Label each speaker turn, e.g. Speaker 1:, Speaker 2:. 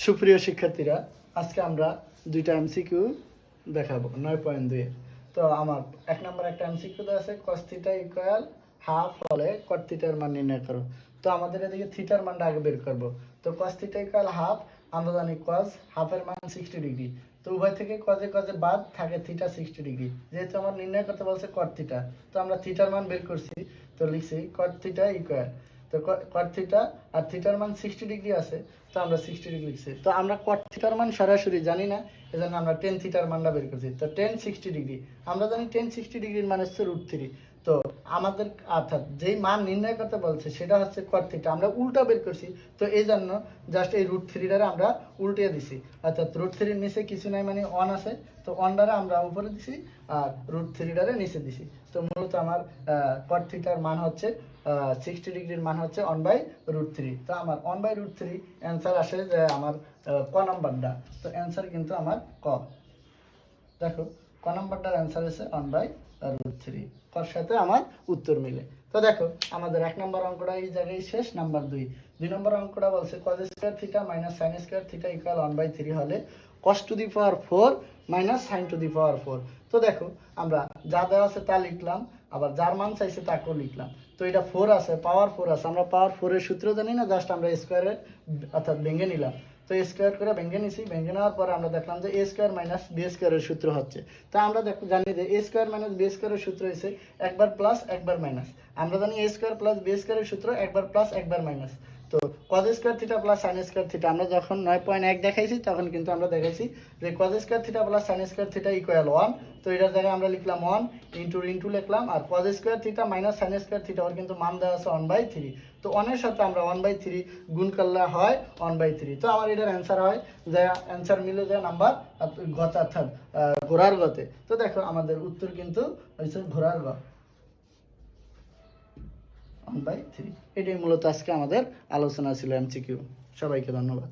Speaker 1: সুপ্রিয় শিক্ষার্থীরা, আজকে আমরা দুইটা এমসিকিউ দেখাবো 9.2 এর। তো আমার এক নম্বর একটা এমসিকিউ দেওয়া আছে cos থিটা ইকুয়াল হাফ হলে cot থিটার মান নির্ণয় করো। তো আমাদের এদিকে থিটার মানটা আগে বের করব। তো cos থিটা ইকুয়াল হাফ, আমরা জানি cos হাফের মান 60 ডিগ্রি। তো উভয় থেকে কজে কজে বাদ থাকে থিটা 60 ডিগ্রি। যেহেতু আমার নির্ণয় করতে বলছে cot থিটা, তো আমরা থিটার মান বের করছি। তো লিখছি cot থিটা ইকুয়াল, তো cot থিটা আর থিটার মান 60 ডিগ্রি আছে, তো আমরা 60 ডিগ্রি লিখছি। তো আমরা cot থিটার মান সরাসরি জানি না, এজন্য আমরা tan থিটার মানটা বের করছি। তো tan 60 ডিগ্রি, আমরা জানি tan 60 ডিগ্রির মান হচ্ছে √3। তো আমাদের অর্থাৎ যেই মান নির্ণয় করতে বলছে সেটা হচ্ছে cot থিটা, আমরা উল্টা বের করছি। তো এই জন্য জাস্ট এই √3টারে আমরা উল্টে দিছি, অর্থাৎ √3 এর নিচে কিছু নাই, মানে 1 আছে। তো 1টারে আমরা উপরে দিছি আর √3টারে নিচে দিছি। তো মূলত আমার cot থিটার মান হচ্ছে 60 ডিগ্রির মান হচ্ছে 1/√3। তো আমার 1/√3 অ্যান্সার আসে যে আমার ক নাম্বারটা। তো অ্যান্সার কিন্তু আমার ক। দেখো, ক নাম্বারটার অ্যান্সার হচ্ছে 1/√3, কর সাথে আমার উত্তর মিলে। তো দেখো, আমাদের এক নম্বর অঙ্কটা এই জায়গায় শেষ। নাম্বার 2 নম্বর অঙ্কটা বলছে cos square theta minus sin square theta equal 1/3 হলে cos to the power 4 minus sin to the power 4। তো দেখো, আমরা যা দেওয়া আছে তা লিখলাম, আবার যার মান চাইছে তাকেও লিখলাম। তো এটা 4 আছে, পাওয়ার 4 আছে, আমরা পাওয়ার 4 এর সূত্র জানি না, জাস্ট আমরা স্কয়ারের অর্থাৎ ভেঙে নিলাম। তো স্কয়ার করে ভেঙে নিছি, ভেঙে নেওয়ার পরে আমরা দেখলাম যে a স্কয়ার মাইনাস b স্কয়ারের সূত্র হচ্ছে। তো আমরা জানি যে a স্কয়ার মাইনাস b স্কয়ারের সূত্র হচ্ছে একবার প্লাস একবার মাইনাস। আমরা জানি a স্কয়ার প্লাস b স্কয়ারের সূত্র একবার প্লাস একবার মাইনাস। তো cos square theta plus sin square theta আমরা যখন 9.1 দেখাইছি তখন কিন্তু আমরা দেখাইছি যে cos square theta plus sin square theta equal 1। তো এটার জায়গায় আমরা লিখলাম 1 ইনটু লিখলাম, আর cos square theta minus sin square theta ওর কিন্তু মান দেওয়া আছে 1/3। তো 1 এর সাথে আমরা 1/3 গুণ করলে হয় 1/3। তো আমার এটার অ্যান্সার হয় যে অ্যান্সার মিলে যায় নাম্বার গতে, অর্থাৎ ঘোড়ার গতে। তো দেখো, আমাদের উত্তর কিন্তু হচ্ছে ঘোড়ার গ, 1/3। এটাই মূলত আজকে আমাদের আলোচনা ছিল এমসিকিউ। সবাইকে ধন্যবাদ।